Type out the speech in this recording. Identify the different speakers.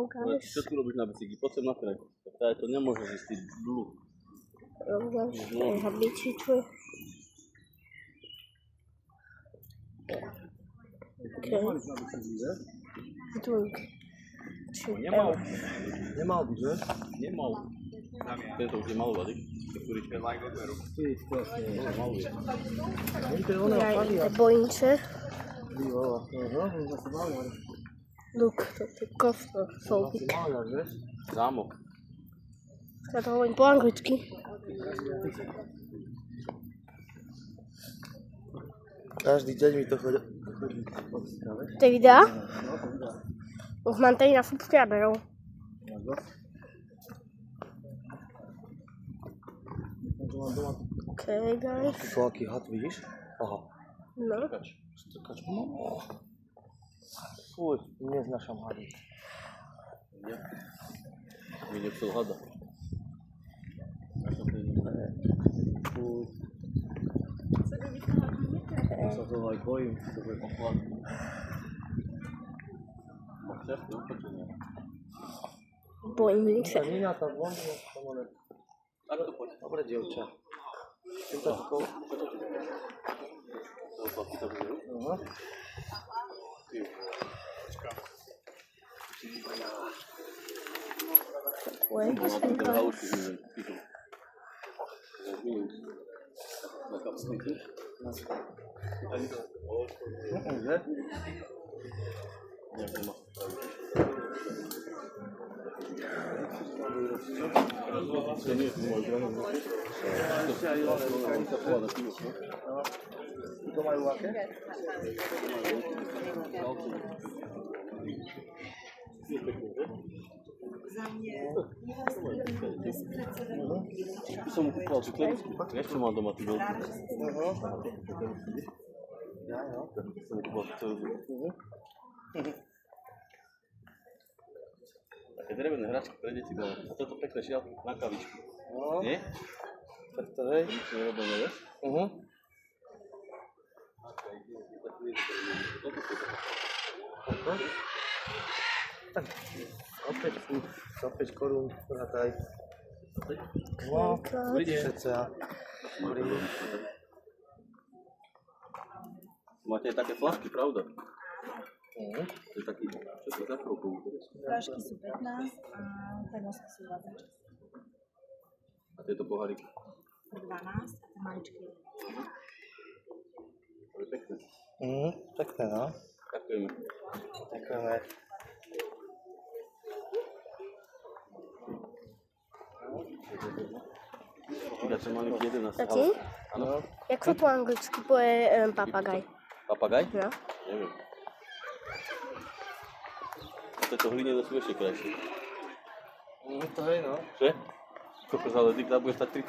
Speaker 1: guys.
Speaker 2: Čo tu robíš na bicykli? Poď sem na trek. To nemôžeš ísť, ty blúd.
Speaker 1: Guys, rehabilituj. Okay. Drink.
Speaker 3: Nemal by, že?
Speaker 2: Nemal. Tento už je malý, kurička.
Speaker 3: Ty, krásne.
Speaker 2: Malý.
Speaker 3: To je ona,
Speaker 1: Ja
Speaker 3: Faria.
Speaker 1: bojnice.
Speaker 3: Bývala. On zase maliar.
Speaker 1: Look, to je koffer, solbik.
Speaker 3: Maliar, vieš?
Speaker 2: Zámok.
Speaker 1: Ja to hovorím po anglicky.
Speaker 3: Každý deň mi to chodí.
Speaker 1: To je videa? Už mám tady na subscriberov. OK, guys.
Speaker 3: Tu aký had, vidíš? Aha.
Speaker 1: No.
Speaker 3: Strkač. Fuj, neznášam hady.
Speaker 2: Mi nechcel hada.
Speaker 3: Fuj. Ja sa toho aj bojím, to bude pochvád.
Speaker 2: Chceš to upočenie?
Speaker 1: Bojnice.
Speaker 3: Nina tam von, no,
Speaker 2: Tak to poď.
Speaker 3: dobre, dievča. Sympatikou.
Speaker 2: To chlapci to bude.
Speaker 3: Aha.
Speaker 1: Wait,
Speaker 2: Na ten halušku sme pýtul. Na kapsnike.
Speaker 3: Že?
Speaker 2: Nejaké ma. To nie je môj grano.
Speaker 3: To majú aké?
Speaker 2: Som mu kúpal cuklerisku. Vieš, čo mám doma, ty veľký?
Speaker 3: Ja, jo.
Speaker 2: Som mu kúpal cuklerisku. Také drevené hračky pre deti dole. A toto pekné šialky na kavičku.
Speaker 3: No,
Speaker 2: Nie?
Speaker 3: tak to hej.
Speaker 2: Nič nerobené, vieš?
Speaker 3: Tak, opäť furt, za 5 korún, vrataj. No, cca.
Speaker 2: Máte aj také flašky, pravda? To je taký, čo to za krokovú?
Speaker 4: Fľašky sú 15 a tenosky sú 26.
Speaker 2: A tieto poháriky?
Speaker 4: 12 a tie maličky.
Speaker 2: To je pekné.
Speaker 3: Pekné, no.
Speaker 2: Ďakujeme.
Speaker 3: Ďakujeme.
Speaker 2: Ináč mali 11.
Speaker 1: Tati?
Speaker 2: Áno.
Speaker 1: Jak sa po anglicky povie papagaj?
Speaker 2: Papagaj?
Speaker 1: No.
Speaker 2: Neviem. Tieto hlinené sú ešte krajšie.
Speaker 3: To hej, no.
Speaker 2: Že? Kokos, ale ty budeš stať 30.